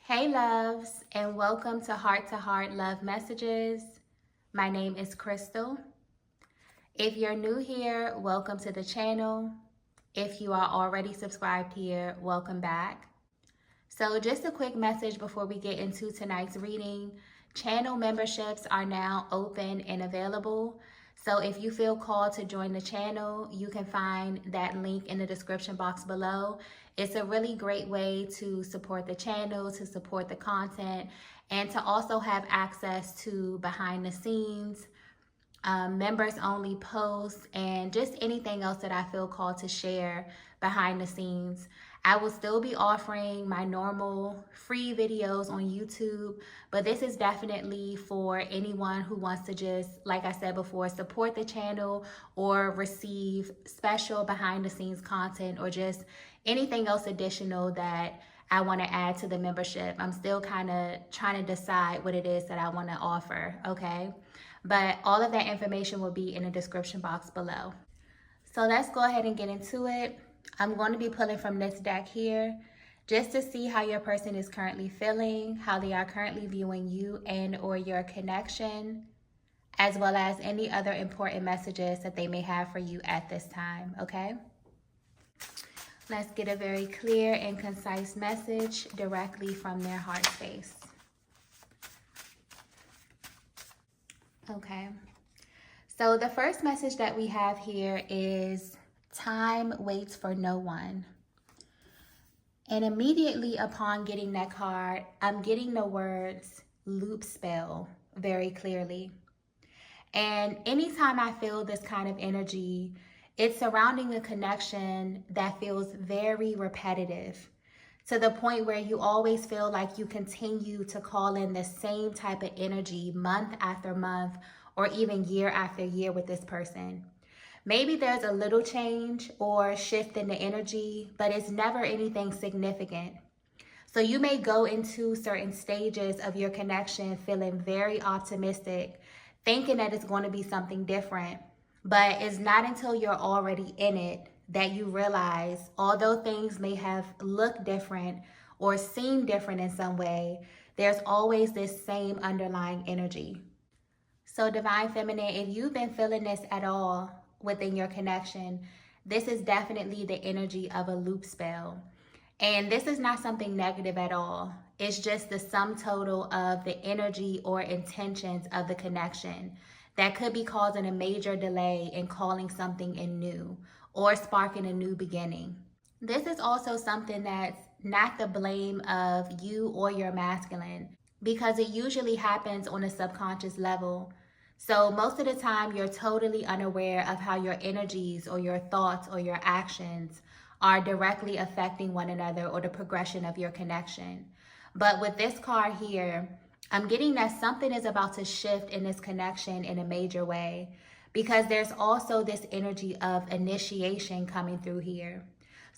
Hey loves, and welcome to Heart Love Messages. My name is Crystal. If you're new here, welcome to the channel. If you are already subscribed here, welcome back. So just a quick message before we get into tonight's reading. Channel memberships are now open and available. So if you feel called to join the channel, you can find that link in the description box below. It's a really great way to support the channel, to support the content, and to also have access to behind the scenes, members only posts, and just anything else that I feel called to share behind the scenes. I will still be offering my normal free videos on YouTube, but this is definitely for anyone who wants to just, like I said before, support the channel or receive special behind the scenes content or just anything else additional that I want to add to the membership. I'm still kind of trying to decide what it is that I want to offer, okay? But all of that information will be in the description box below. So let's go ahead and get into it. I'm going to be pulling from this deck here just to see how your person is currently feeling, how they are currently viewing you and or your connection, as well as any other important messages that they may have for you at this time, okay? Let's get a very clear and concise message directly from their heart space. Okay, so the first message that we have here is time waits for no one. And immediately upon getting that card, I'm getting the words loop spell very clearly. And anytime I feel this kind of energy, it's surrounding a connection that feels very repetitive, to the point where you always feel like you continue to call in the same type of energy month after month or even year after year with this person. Maybe there's a little change or shift in the energy, but it's never anything significant. So you may go into certain stages of your connection feeling very optimistic, thinking that it's going to be something different, but it's not until you're already in it that you realize, although things may have looked different or seemed different in some way, there's always this same underlying energy. So Divine Feminine, if you've been feeling this at all within your connection, this is definitely the energy of a loop spell. And this is not something negative at all. It's just the sum total of the energy or intentions of the connection that could be causing a major delay in calling something in new or sparking a new beginning. This is also something that's not the blame of you or your masculine, because it usually happens on a subconscious level. So most of the time you're totally unaware of how your energies or your thoughts or your actions are directly affecting one another or the progression of your connection. But with this card here, I'm getting that something is about to shift in this connection in a major way, because there's also this energy of initiation coming through here.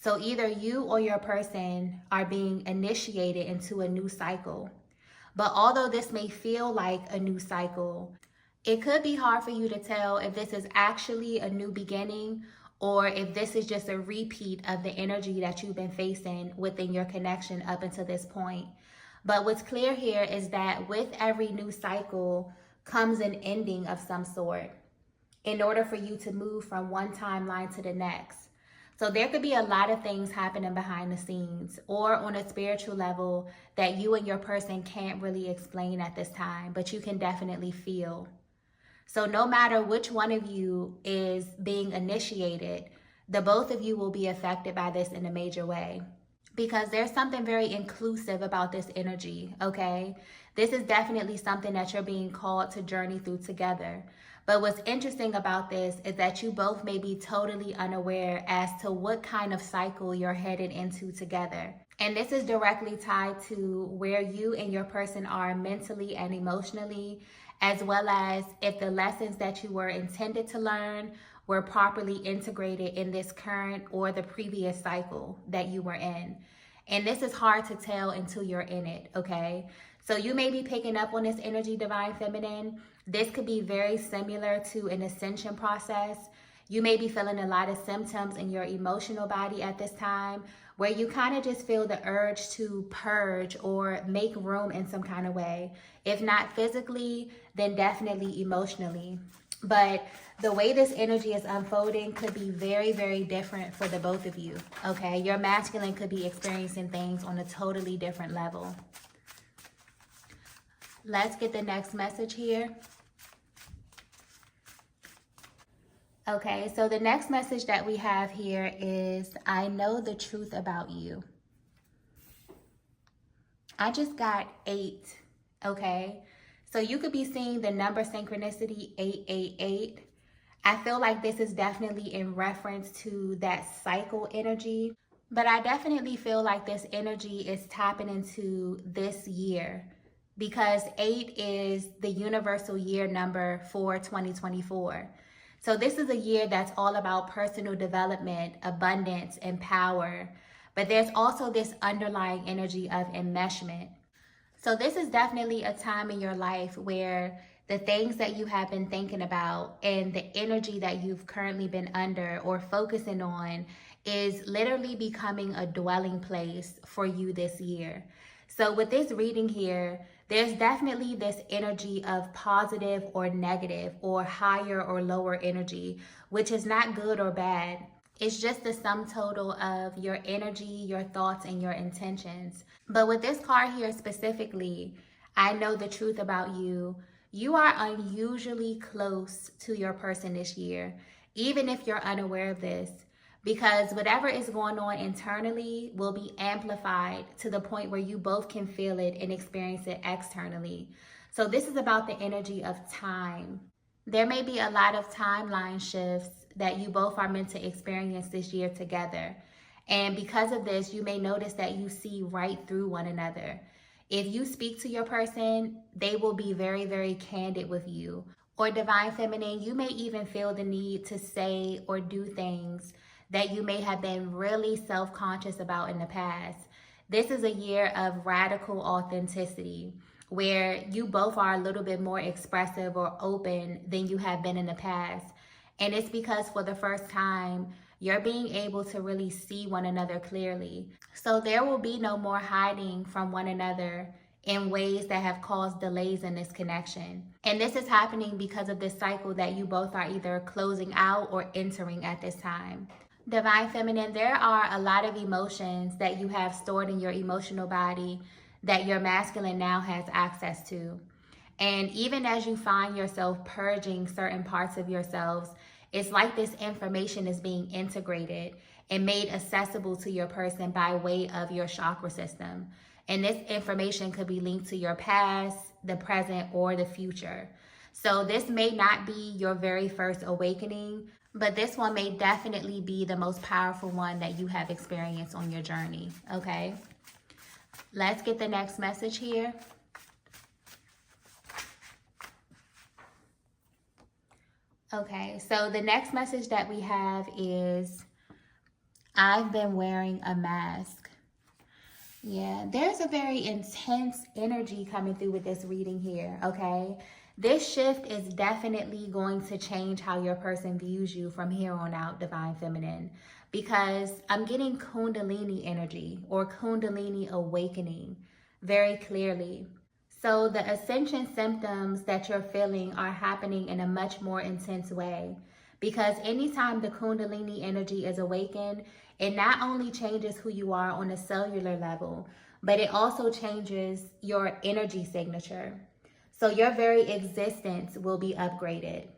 So either you or your person are being initiated into a new cycle. But although this may feel like a new cycle, it could be hard for you to tell if this is actually a new beginning or if this is just a repeat of the energy that you've been facing within your connection up until this point. But what's clear here is that with every new cycle comes an ending of some sort in order for you to move from one timeline to the next. So there could be a lot of things happening behind the scenes or on a spiritual level that you and your person can't really explain at this time, but you can definitely feel. So no matter which one of you is being initiated, the both of you will be affected by this in a major way, because there's something very inclusive about this energy, okay? This is definitely something that you're being called to journey through together. But what's interesting about this is that you both may be totally unaware as to what kind of cycle you're headed into together. And this is directly tied to where you and your person are mentally and emotionally, as well as if the lessons that you were intended to learn were properly integrated in this current or the previous cycle that you were in. And this is hard to tell until you're in it, okay? So you may be picking up on this energy, Divine Feminine. This could be very similar to an ascension process. You may be feeling a lot of symptoms in your emotional body at this time, where you kind of just feel the urge to purge or make room in some kind of way. If not physically, then definitely emotionally. But the way this energy is unfolding could be very, very different for the both of you, okay? Your masculine could be experiencing things on a totally different level. Let's get the next message here. Okay, so the next message that we have here is, I know the truth about you. I just got 8, okay? So you could be seeing the number synchronicity 888. I feel like this is definitely in reference to that cycle energy, but I definitely feel like this energy is tapping into this year because 8 is the universal year number for 2024. So this is a year that's all about personal development, abundance, and power. But there's also this underlying energy of enmeshment. So this is definitely a time in your life where the things that you have been thinking about and the energy that you've currently been under or focusing on is literally becoming a dwelling place for you this year. So with this reading here, there's definitely this energy of positive or negative or higher or lower energy, which is not good or bad. It's just the sum total of your energy, your thoughts, and your intentions. But with this card here specifically, I know the truth about you. You are unusually close to your person this year, even if you're unaware of this, because whatever is going on internally will be amplified to the point where you both can feel it and experience it externally. So this is about the energy of time. There may be a lot of timeline shifts that you both are meant to experience this year together. And because of this, you may notice that you see right through one another. If you speak to your person, they will be very, very candid with you. Or Divine Feminine, you may even feel the need to say or do things that you may have been really self-conscious about in the past. This is a year of radical authenticity where you both are a little bit more expressive or open than you have been in the past. And it's because for the first time, you're being able to really see one another clearly. So there will be no more hiding from one another in ways that have caused delays in this connection. And this is happening because of this cycle that you both are either closing out or entering at this time. Divine Feminine, there are a lot of emotions that you have stored in your emotional body that your masculine now has access to. And even as you find yourself purging certain parts of yourselves, it's like this information is being integrated and made accessible to your person by way of your chakra system. And this information could be linked to your past, the present, or the future. So this may not be your very first awakening, but this one may definitely be the most powerful one that you have experienced on your journey, okay? Let's get the next message here. Okay, so the next message that we have is, I've been wearing a mask. Yeah, there's a very intense energy coming through with this reading here, okay? This shift is definitely going to change how your person views you from here on out, Divine Feminine, because I'm getting Kundalini energy or Kundalini awakening very clearly. So the ascension symptoms that you're feeling are happening in a much more intense way, because anytime the Kundalini energy is awakened, it not only changes who you are on a cellular level, but it also changes your energy signature. So your very existence will be upgraded.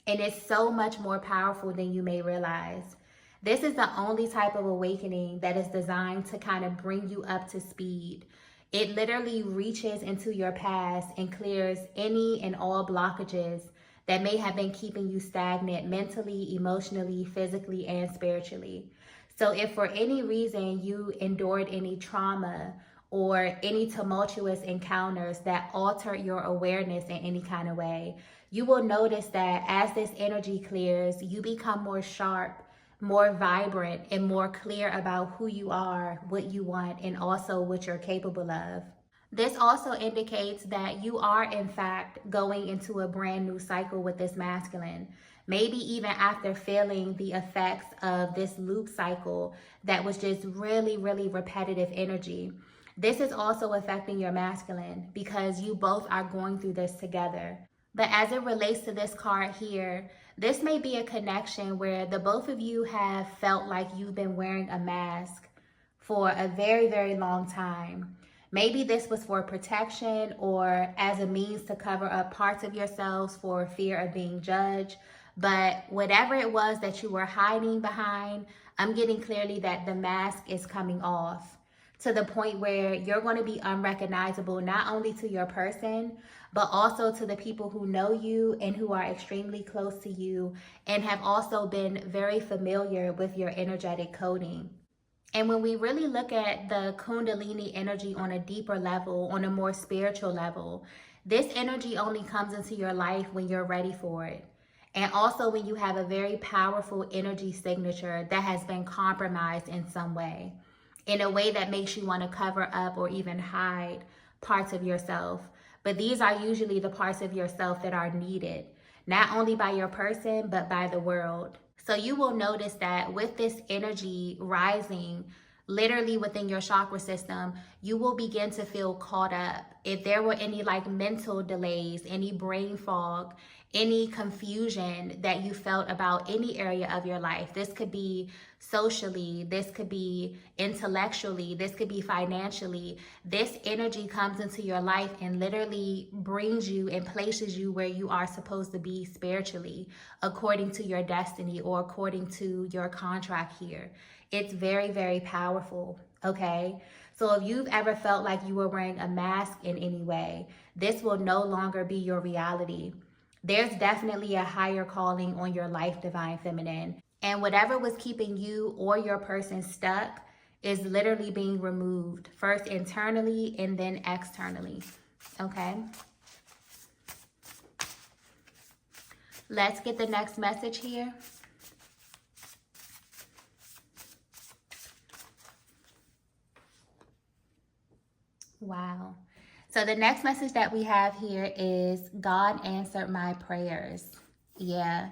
And it's so much more powerful than you may realize. This is the only type of awakening that is designed to kind of bring you up to speed. It literally reaches into your past and clears any and all blockages that may have been keeping you stagnant mentally, emotionally, physically, and spiritually. So if for any reason you endured any trauma or any tumultuous encounters that alter your awareness in any kind of way, you will notice that as this energy clears, you become more sharp, more vibrant, and more clear about who you are, what you want, and also what you're capable of. This also indicates that you are, in fact, going into a brand new cycle with this masculine, maybe even after feeling the effects of this loop cycle that was just really, really repetitive energy. This is also affecting your masculine because you both are going through this together. But as it relates to this card here, this may be a connection where the both of you have felt like you've been wearing a mask for a very, very long time. Maybe this was for protection or as a means to cover up parts of yourselves for fear of being judged. But whatever it was that you were hiding behind, I'm getting clearly that the mask is coming off to the point where you're going to be unrecognizable, not only to your person, but also to the people who know you and who are extremely close to you and have also been very familiar with your energetic coding. And when we really look at the Kundalini energy on a deeper level, on a more spiritual level, this energy only comes into your life when you're ready for it. And also when you have a very powerful energy signature that has been compromised in some way, in a way that makes you want to cover up or even hide parts of yourself. But these are usually the parts of yourself that are needed, not only by your person, but by the world. So you will notice that with this energy rising, literally within your chakra system, you will begin to feel caught up. If there were any like mental delays, any brain fog, any confusion that you felt about any area of your life, this could be socially, this could be intellectually, this could be financially, this energy comes into your life and literally brings you and places you where you are supposed to be spiritually, according to your destiny or according to your contract here. It's very, very powerful, okay? So if you've ever felt like you were wearing a mask in any way, this will no longer be your reality. There's definitely a higher calling on your life, Divine Feminine. And whatever was keeping you or your person stuck is literally being removed, first internally and then externally, okay? Let's get the next message here. Wow. So the next message that we have here is God answered my prayers. Yeah.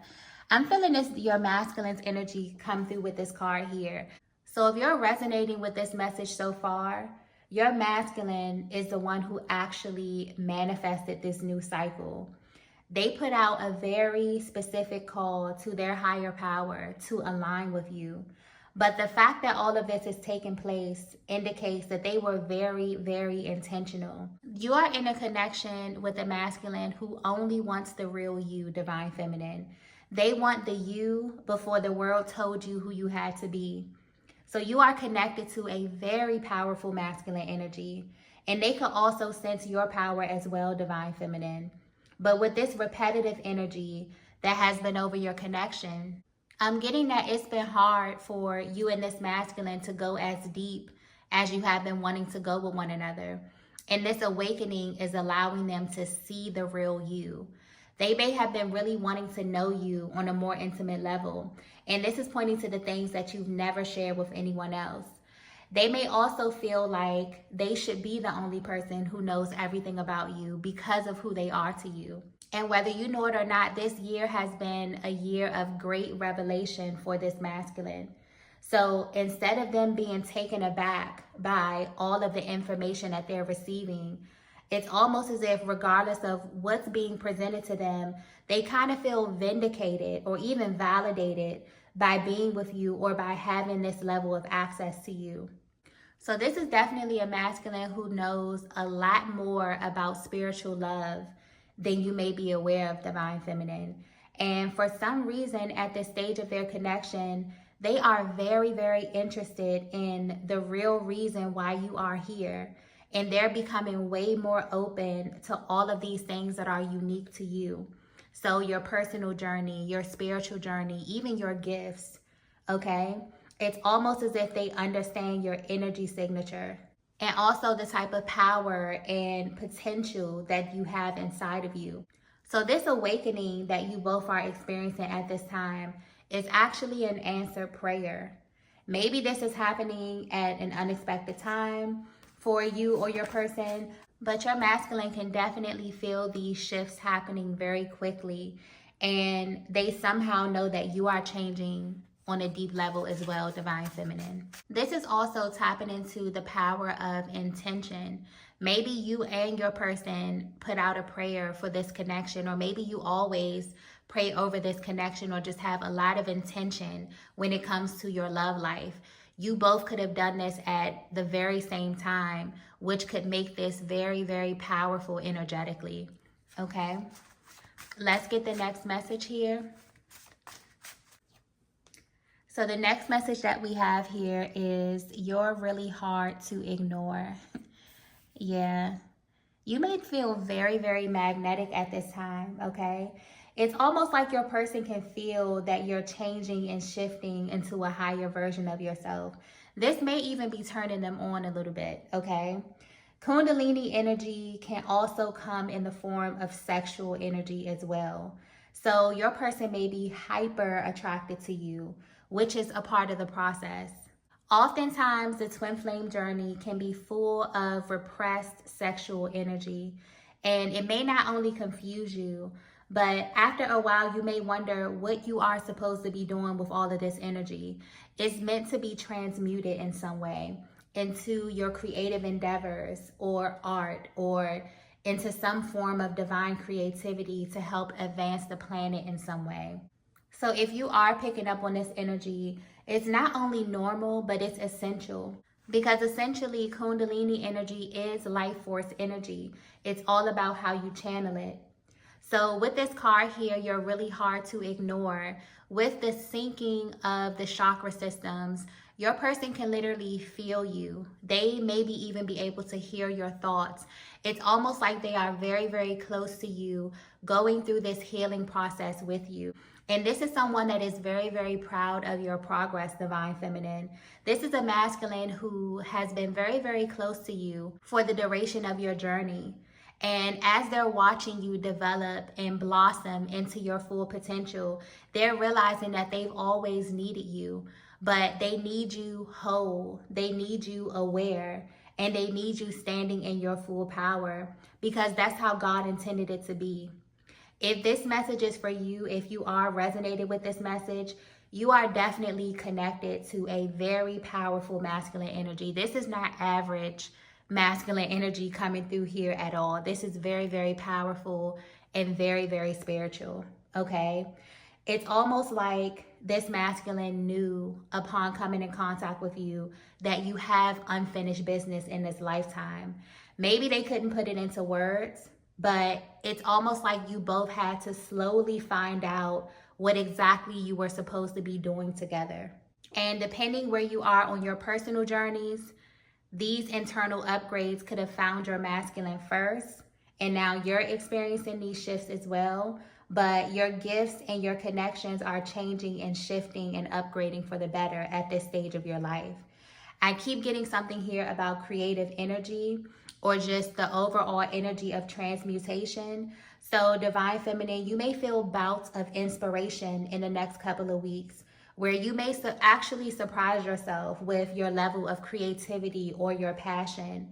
I'm feeling this, your masculine's energy come through with this card here. So if you're resonating with this message so far, your masculine is the one who actually manifested this new cycle. They put out a very specific call to their higher power to align with you. But the fact that all of this is taking place indicates that they were very, very intentional. You are in a connection with a masculine who only wants the real you, Divine Feminine. They want the you before the world told you who you had to be. So you are connected to a very powerful masculine energy. And they could also sense your power as well, Divine Feminine. But with this repetitive energy that has been over your connection, I'm getting that it's been hard for you and this masculine to go as deep as you have been wanting to go with one another. And this awakening is allowing them to see the real you. They may have been really wanting to know you on a more intimate level. And this is pointing to the things that you've never shared with anyone else. They may also feel like they should be the only person who knows everything about you because of who they are to you. And whether you know it or not, this year has been a year of great revelation for this masculine. So instead of them being taken aback by all of the information that they're receiving, it's almost as if regardless of what's being presented to them, they kind of feel vindicated or even validated by being with you or by having this level of access to you. So this is definitely a masculine who knows a lot more about spiritual love than you may be aware of, Divine Feminine. And for some reason, at this stage of their connection, they are very, very interested in the real reason why you are here. And they're becoming way more open to all of these things that are unique to you. So your personal journey, your spiritual journey, even your gifts, okay? It's almost as if they understand your energy signature. And also the type of power and potential that you have inside of you. So this awakening that you both are experiencing at this time is actually an answered prayer. Maybe this is happening at an unexpected time for you or your person, but your masculine can definitely feel these shifts happening very quickly. And they somehow know that you are changing on a deep level as well, Divine Feminine. This is also tapping into the power of intention. Maybe you and your person put out a prayer for this connection, or maybe you always pray over this connection, or just have a lot of intention when it comes to your love life. You both could have done this at the very same time, which could make this very, very powerful energetically. Okay, let's get the next message here. So the next message that we have here is, you're really hard to ignore. Yeah, you may feel very, very magnetic at this time, okay? It's almost like your person can feel that you're changing and shifting into a higher version of yourself. This may even be turning them on a little bit, okay? Kundalini energy can also come in the form of sexual energy as well. So your person may be hyper attracted to you, which is a part of the process. Oftentimes, the twin flame journey can be full of repressed sexual energy, and it may not only confuse you, but after a while, you may wonder what you are supposed to be doing with all of this energy. It's meant to be transmuted in some way into your creative endeavors or art, or into some form of divine creativity to help advance the planet in some way. So if you are picking up on this energy, it's not only normal, but it's essential. Because essentially, Kundalini energy is life force energy. It's all about how you channel it. So with this card here, you're really hard to ignore. With the syncing of the chakra systems, your person can literally feel you. They maybe even be able to hear your thoughts. It's almost like they are very, very close to you, going through this healing process with you. And this is someone that is very, very proud of your progress, Divine Feminine. This is a masculine who has been very, very close to you for the duration of your journey. And as they're watching you develop and blossom into your full potential, they're realizing that they've always needed you, but they need you whole, they need you aware, and they need you standing in your full power, because that's how God intended it to be. If this message is for you, if you are resonated with this message, you are definitely connected to a very powerful masculine energy. This is not average masculine energy coming through here at all. This is very, very powerful and very, very spiritual, okay? It's almost like this masculine knew upon coming in contact with you that you have unfinished business in this lifetime. Maybe they couldn't put it into words, but it's almost like you both had to slowly find out what exactly you were supposed to be doing together. And depending where you are on your personal journeys, these internal upgrades could have found your masculine first, and now you're experiencing these shifts as well, but your gifts and your connections are changing and shifting and upgrading for the better at this stage of your life. I keep getting something here about creative energy, or just the overall energy of transmutation. So Divine Feminine, you may feel bouts of inspiration in the next couple of weeks, where you may actually surprise yourself with your level of creativity or your passion.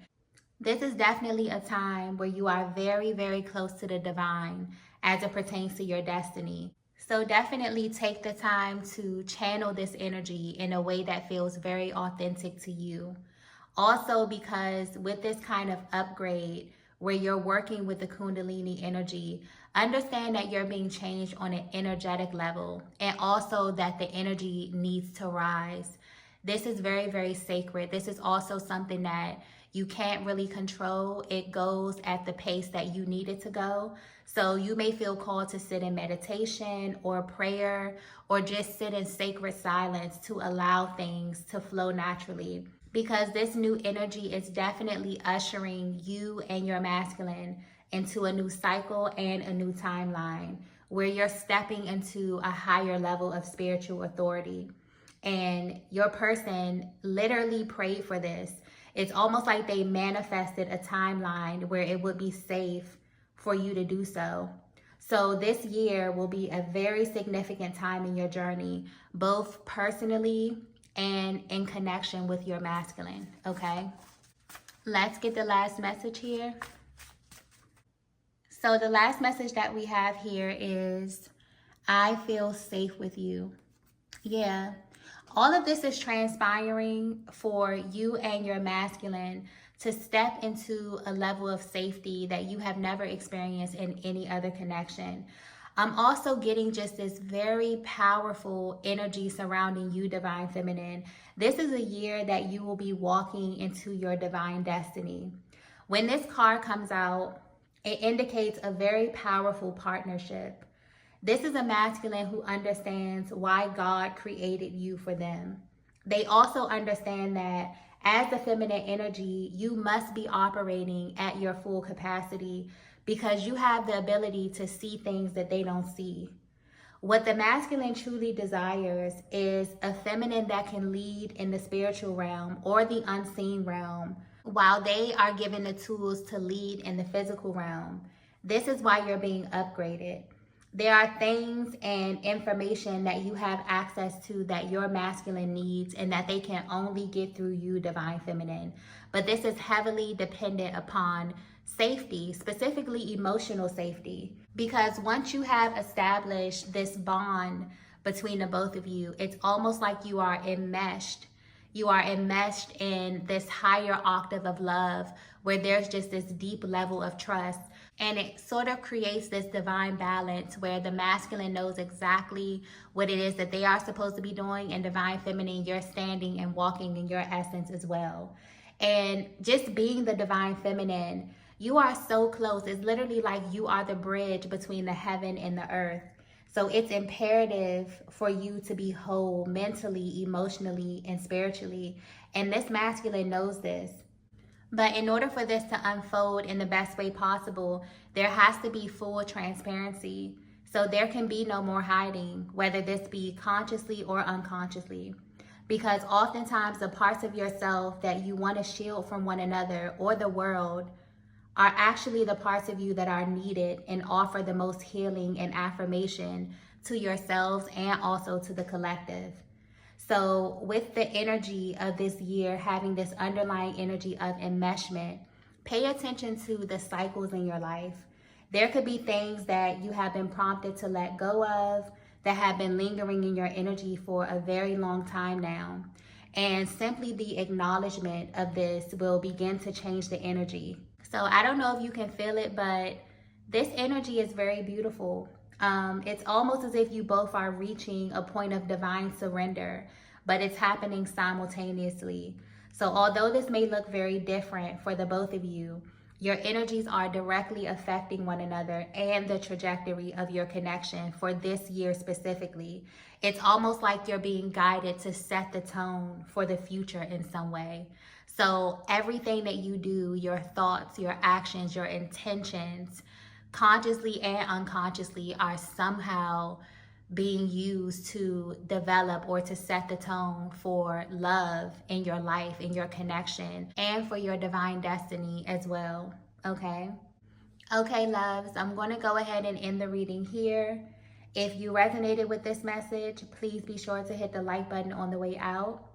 This is definitely a time where you are very, very close to the divine as it pertains to your destiny. So definitely take the time to channel this energy in a way that feels very authentic to you. Also, because with this kind of upgrade where you're working with the Kundalini energy, understand that you're being changed on an energetic level, and also that the energy needs to rise. This is very, very sacred. This is also something that you can't really control. It goes at the pace that you need it to go. So you may feel called to sit in meditation or prayer, or just sit in sacred silence to allow things to flow naturally. Because this new energy is definitely ushering you and your masculine into a new cycle and a new timeline, where you're stepping into a higher level of spiritual authority. And your person literally prayed for this. It's almost like they manifested a timeline where it would be safe for you to do so. So this year will be a very significant time in your journey, both personally and in connection with your masculine, okay? Let's get the last message here. So the last message that we have here is, I feel safe with you. Yeah. All of this is transpiring for you and your masculine to step into a level of safety that you have never experienced in any other connection. I'm also getting just this very powerful energy surrounding you, Divine Feminine. This is a year that you will be walking into your divine destiny. When this card comes out, it indicates a very powerful partnership. This is a masculine who understands why God created you for them. They also understand that as the feminine energy, you must be operating at your full capacity because you have the ability to see things that they don't see. What the masculine truly desires is a feminine that can lead in the spiritual realm or the unseen realm, while they are given the tools to lead in the physical realm. This is why you're being upgraded. There are things and information that you have access to that your masculine needs and that they can only get through you, Divine Feminine. But this is heavily dependent upon safety, specifically emotional safety. Because once you have established this bond between the both of you, it's almost like you are enmeshed. You are enmeshed in this higher octave of love where there's just this deep level of trust. And it sort of creates this divine balance where the masculine knows exactly what it is that they are supposed to be doing, and Divine Feminine, you're standing and walking in your essence as well. And just being the Divine Feminine, you are so close. It's literally like you are the bridge between the heaven and the earth. So it's imperative for you to be whole mentally, emotionally, and spiritually. And this masculine knows this. But in order for this to unfold in the best way possible, there has to be full transparency. So there can be no more hiding, whether this be consciously or unconsciously. Because oftentimes the parts of yourself that you want to shield from one another or the world are actually the parts of you that are needed and offer the most healing and affirmation to yourselves and also to the collective. So with the energy of this year, having this underlying energy of enmeshment, pay attention to the cycles in your life. There could be things that you have been prompted to let go of that have been lingering in your energy for a very long time now. And simply the acknowledgement of this will begin to change the energy. So I don't know if you can feel it, but this energy is very beautiful. It's almost as if you both are reaching a point of divine surrender, but it's happening simultaneously. So although this may look very different for the both of you, your energies are directly affecting one another and the trajectory of your connection for this year specifically. It's almost like you're being guided to set the tone for the future in some way. So everything that you do, your thoughts, your actions, your intentions, consciously and unconsciously, are somehow being used to develop or to set the tone for love in your life, in your connection, and for your divine destiny as well. Okay? Okay, loves, I'm going to go ahead and end the reading here. If you resonated with this message, please be sure to hit the like button on the way out.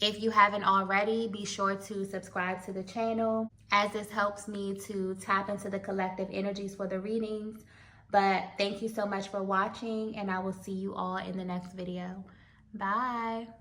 If you haven't already, be sure to subscribe to the channel, as this helps me to tap into the collective energies for the readings. But thank you so much for watching, and I will see you all in the next video. Bye.